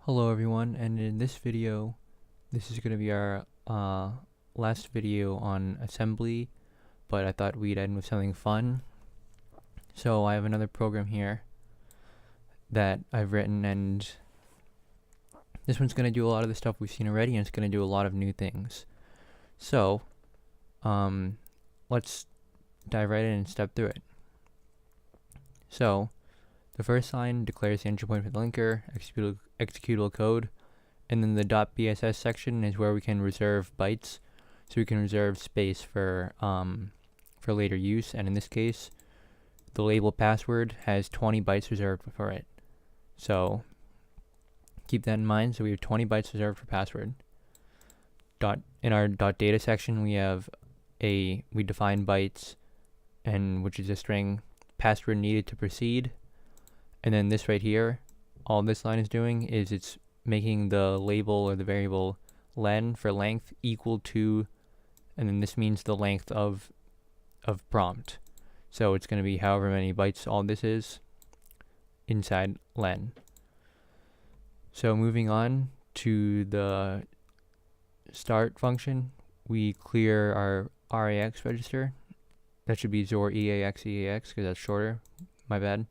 Hello everyone, and in this video, this is going to be our last video on assembly, but I thought we'd end with something fun. So I have another program here that I've written, and this one's going to do a lot of the stuff we've seen already, and it's going to do a lot of new things. So let's dive right in and step through it. So the first line declares the entry point for the linker, executable code, and then the .bss section is where we can reserve bytes, so we can reserve space for later use. And in this case, the label password has 20 bytes reserved for it. So keep that in mind. So we have 20 bytes reserved for password. In our .data section, we define bytes, and which is a string password needed to proceed. And then this right here, all this line is doing is it's making the label or the variable len for length equal to, and then this means the length of prompt. So it's going to be however many bytes all this is inside len. So moving on to the start function, we clear our RAX register. That should be XOR EAX because that's shorter. My bad.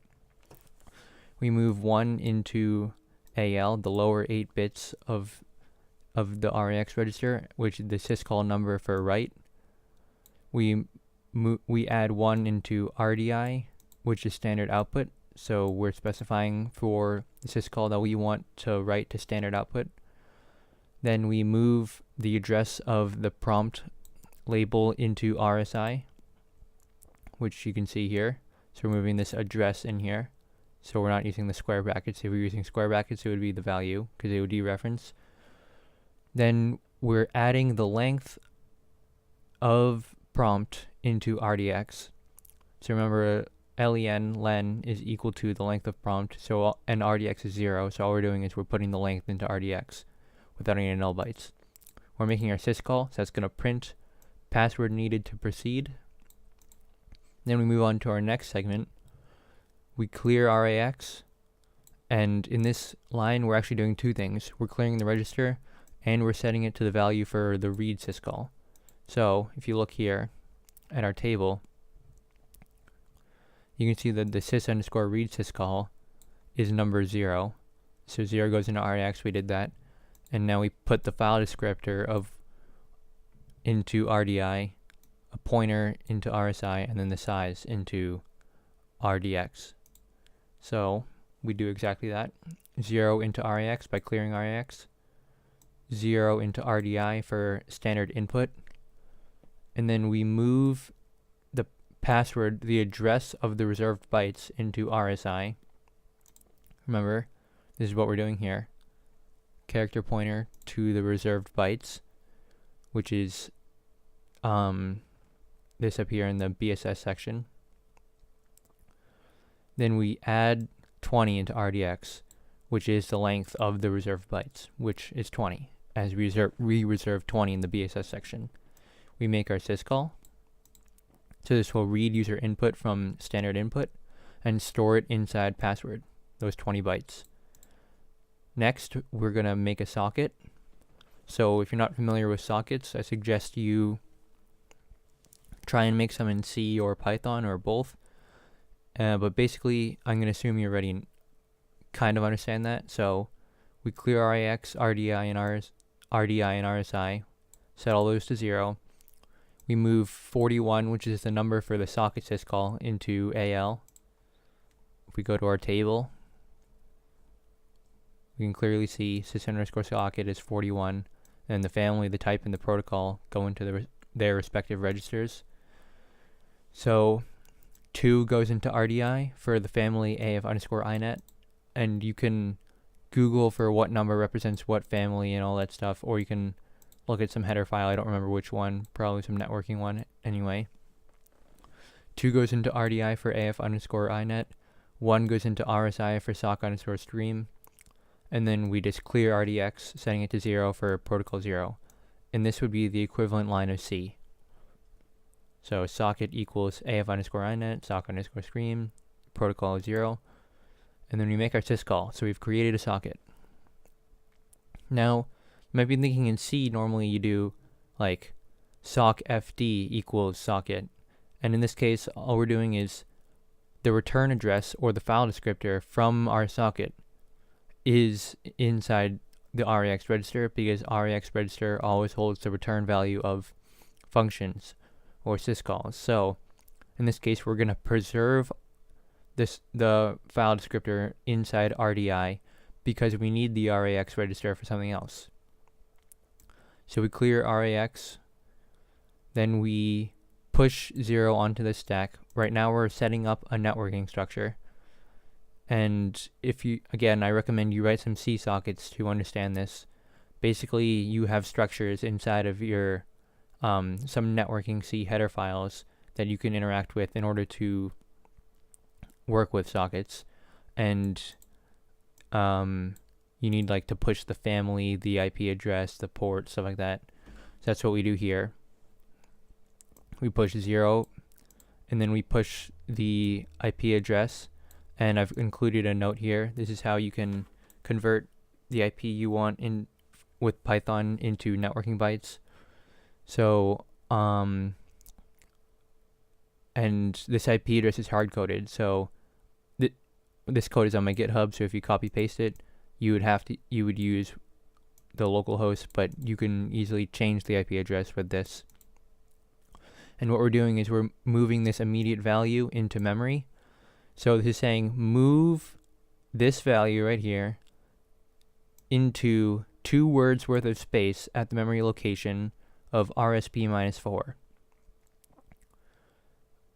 We move 1 into AL, the lower 8 bits of the RAX register, which is the syscall number for write. We add 1 into RDI, which is standard output. So we're specifying for the syscall that we want to write to standard output. Then we move the address of the prompt label into RSI, which you can see here. So we're moving this address in here. So we're not using the square brackets. If we're using square brackets, it would be the value because it would dereference. Then we're adding the length of prompt into RDX. So remember, len is equal to the length of prompt. So and RDX is 0. So all we're doing is we're putting the length into RDX without any null bytes. We're making our syscall, so that's going to print password needed to proceed. Then we move on to our next segment. We clear RAX, and in this line we're actually doing two things. We're clearing the register and we're setting it to the value for the read syscall. So if you look here at our table, you can see that the sys_read syscall is number 0. So 0 goes into RAX, we did that. And now we put the file descriptor into RDI, a pointer into RSI, and then the size into RDX. So we do exactly that. 0 into RAX by clearing RAX, 0 into RDI for standard input, and then we move the password, the address of the reserved bytes into RSI. Remember, this is what we're doing here. Character pointer to the reserved bytes, which is this up here in the BSS section. Then we add 20 into RDX, which is the length of the reserved bytes, which is 20, as we reserve 20 in the BSS section. We make our syscall. So this will read user input from standard input and store it inside password, those 20 bytes. Next, we're going to make a socket. So if you're not familiar with sockets, I suggest you try and make some in C or Python or both. But basically, I'm going to assume you already kind of understand that. So we clear RAX, RDI, and RSI, set all those to 0. We move 41, which is the number for the socket syscall, into AL. If we go to our table, we can clearly see sys_socket is 41, and the family, the type, and the protocol go into their respective registers. So 2 goes into RDI for the family AF_INET, and you can Google for what number represents what family and all that stuff, or you can look at some header file. I don't remember which one, probably some networking one anyway. 2 goes into RDI for AF_INET, 1 goes into RSI for sock_stream, and then we just clear RDX, setting it to 0 for protocol 0. And this would be the equivalent line of C. So socket equals AF_INET, sock_stream, protocol 0. And then we make our syscall. So we've created a socket. Now, you might be thinking in C, normally you do like sock fd equals socket. And in this case, all we're doing is the return address or the file descriptor from our socket is inside the REX register, because REX register always holds the return value of functions or syscalls. So in this case, we're going to preserve the file descriptor inside RDI because we need the REX register for something else. So we clear REX, then we push 0 onto the stack. Right now we're setting up a networking structure. And if you, again, I recommend you write some C sockets to understand this. Basically, you have structures inside of your some networking C header files that you can interact with in order to work with sockets. And you need like to push the family, the IP address, the port, stuff like that. So that's what we do here. We push 0, and then we push the IP address. And I've included a note here. This is how you can convert the IP you want in with Python into networking bytes. So, and this IP address is hard-coded. So this code is on my GitHub. So if you copy paste it, you would use the local host, but you can easily change the IP address with this. And what we're doing is we're moving this immediate value into memory. So this is saying move this value right here into 2 words worth of space at the memory location of RSP minus 4.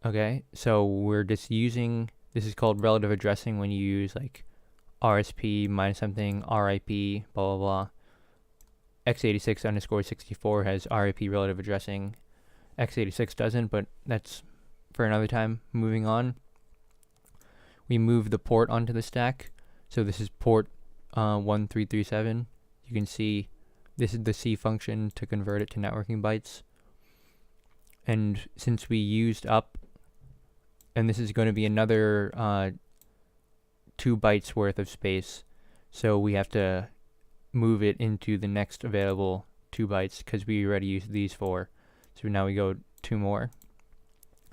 Okay, so we're just using, this is called relative addressing when you use like RSP minus something, RIP, blah, blah, blah. x86 underscore 64 has RIP relative addressing. x86 doesn't, but that's for another time. Moving on. We move the port onto the stack. So this is port 1337. You can see this is the C function to convert it to networking bytes. And since we used up, and this is going to be another 2 bytes worth of space, so we have to move it into the next available 2 bytes because we already used these 4. So now we go 2 more.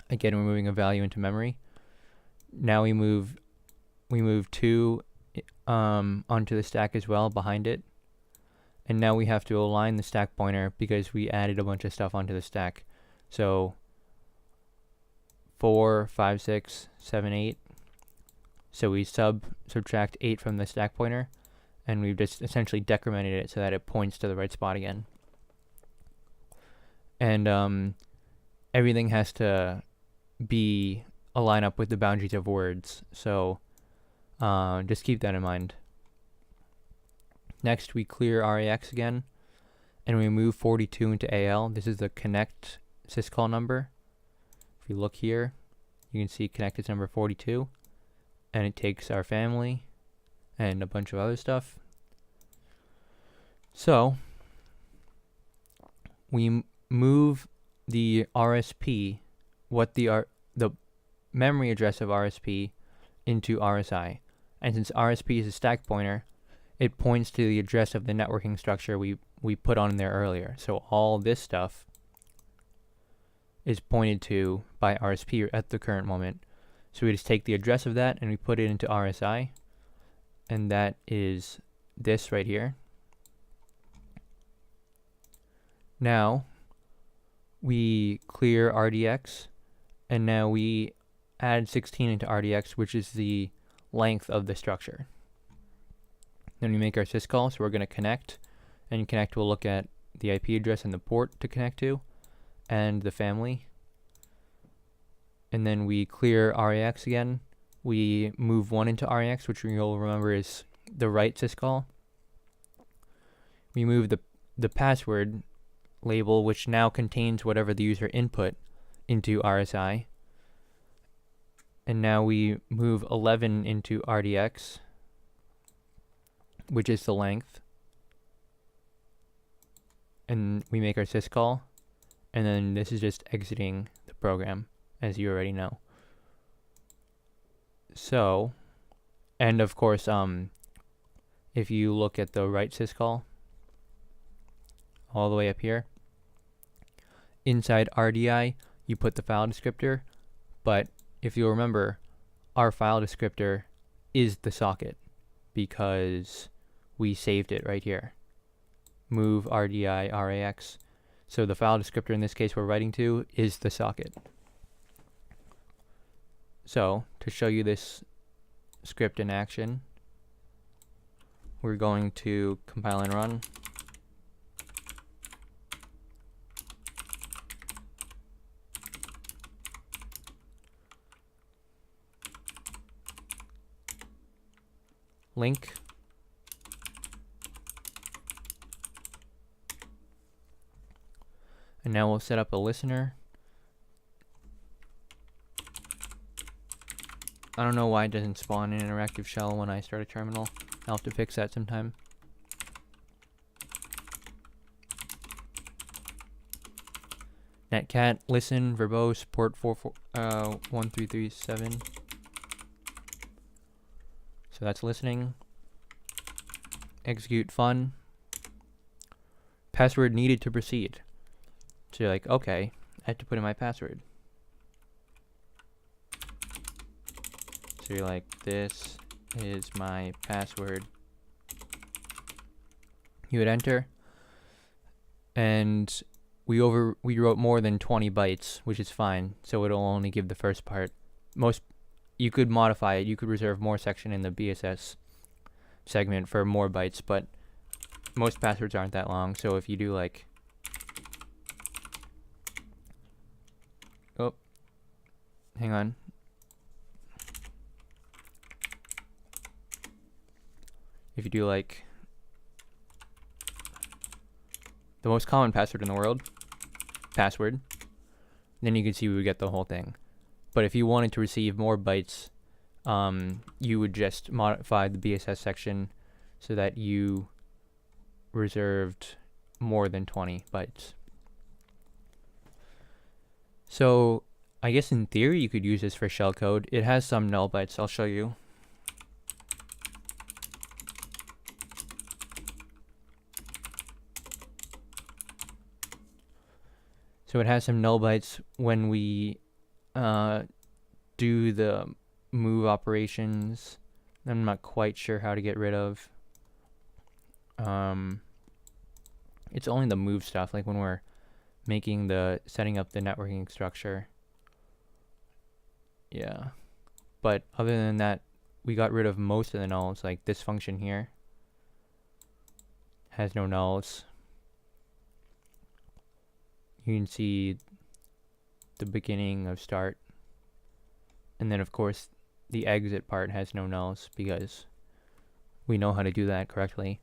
Again, we're moving a value into memory. Now we move 2 onto the stack as well behind it. And now we have to align the stack pointer because we added a bunch of stuff onto the stack. So 4, 5, 6, 7, 8. So we subtract 8 from the stack pointer, and we've just essentially decremented it so that it points to the right spot again. And everything has to align up with the boundaries of words. So just keep that in mind. Next, we clear REX again, and we move 42 into AL. This is the connect syscall number. If you look here, you can see connect is number 42, and it takes our family and a bunch of other stuff. So we move the RSP, the memory address of RSP, into RSI. And since RSP is a stack pointer, it points to the address of the networking structure we put on there earlier. So all this stuff is pointed to by RSP at the current moment. So we just take the address of that and we put it into RSI, and that is this right here. Now we clear RDX, and now we add 16 into RDX, which is the length of the structure. Then we make our syscall, so we're going to connect, and connect will look at the IP address and the port to connect to, and the family. And then we clear REX again. We move 1 into REX, which you'll remember is the write syscall. We move the password label, which now contains whatever the user input, into RSI. And now we move 11 into RDX, which is the length. And we make our syscall, and then this is just exiting the program, as you already know. So, and of course, if you look at the write syscall, all the way up here. Inside RDI, you put the file descriptor, but if you remember, our file descriptor is the socket because we saved it right here. Move RDI RAX. So the file descriptor in this case we're writing to is the socket. So to show you this script in action, we're going to compile and run. Link. And now we'll set up a listener. I don't know why it doesn't spawn an interactive shell when I start a terminal. I'll have to fix that sometime. Netcat listen verbose port 1337. So that's listening. Execute fun. Password needed to proceed. So you're like, okay, I have to put in my password. So you're like, this is my password. You would enter, and we wrote more than 20 bytes, which is fine. So it'll only give the first part. You could modify it. You could reserve more section in the BSS segment for more bytes, but most passwords aren't that long. So if you do like, oh, hang on. If you do like the most common password in the world, password, then you can see we would get the whole thing. But if you wanted to receive more bytes, you would just modify the BSS section so that you reserved more than 20 bytes. So I guess in theory you could use this for shellcode. It has some null bytes. I'll show you. So it has some null bytes when we do the move operations. I'm not quite sure how to get rid of. It's only the move stuff, like when we're setting up the networking structure. Yeah. But other than that, we got rid of most of the nulls, like this function here has no nulls. You can see the beginning of start. And then of course the exit part has no nulls because we know how to do that correctly.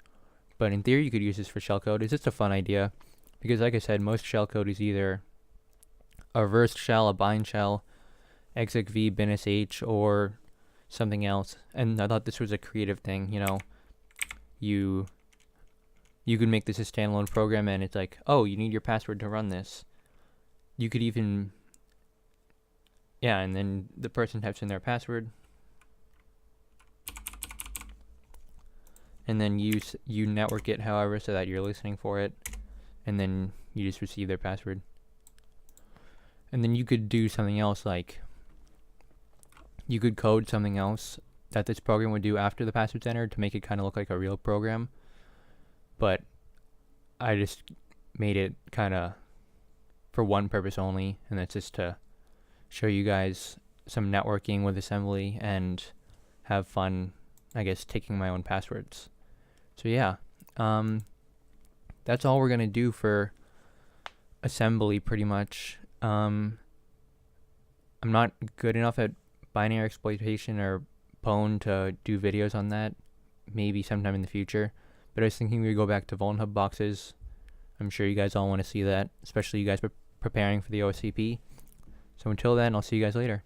But in theory you could use this for shellcode. It's just a fun idea because like I said, most shellcode is either a reversed shell, a bind shell, execv, binsh, or something else. And I thought this was a creative thing, you know. You could make this a standalone program and it's like, oh, you need your password to run this. You could even, yeah, and then the person types in their password. And then you network it however so that you're listening for it. And then you just receive their password. And then you could do something else, like you could code something else that this program would do after the password's entered to make it kind of look like a real program. But I just made it kind of for one purpose only, and that's just to show you guys some networking with assembly and have fun, I guess, taking my own passwords. So yeah, that's all we're going to do for assembly pretty much. I'm not good enough at binary exploitation or Pwn to do videos on that, maybe sometime in the future. But I was thinking we would go back to VulnHub boxes. I'm sure you guys all want to see that, especially you guys preparing for the OSCP. So until then, I'll see you guys later.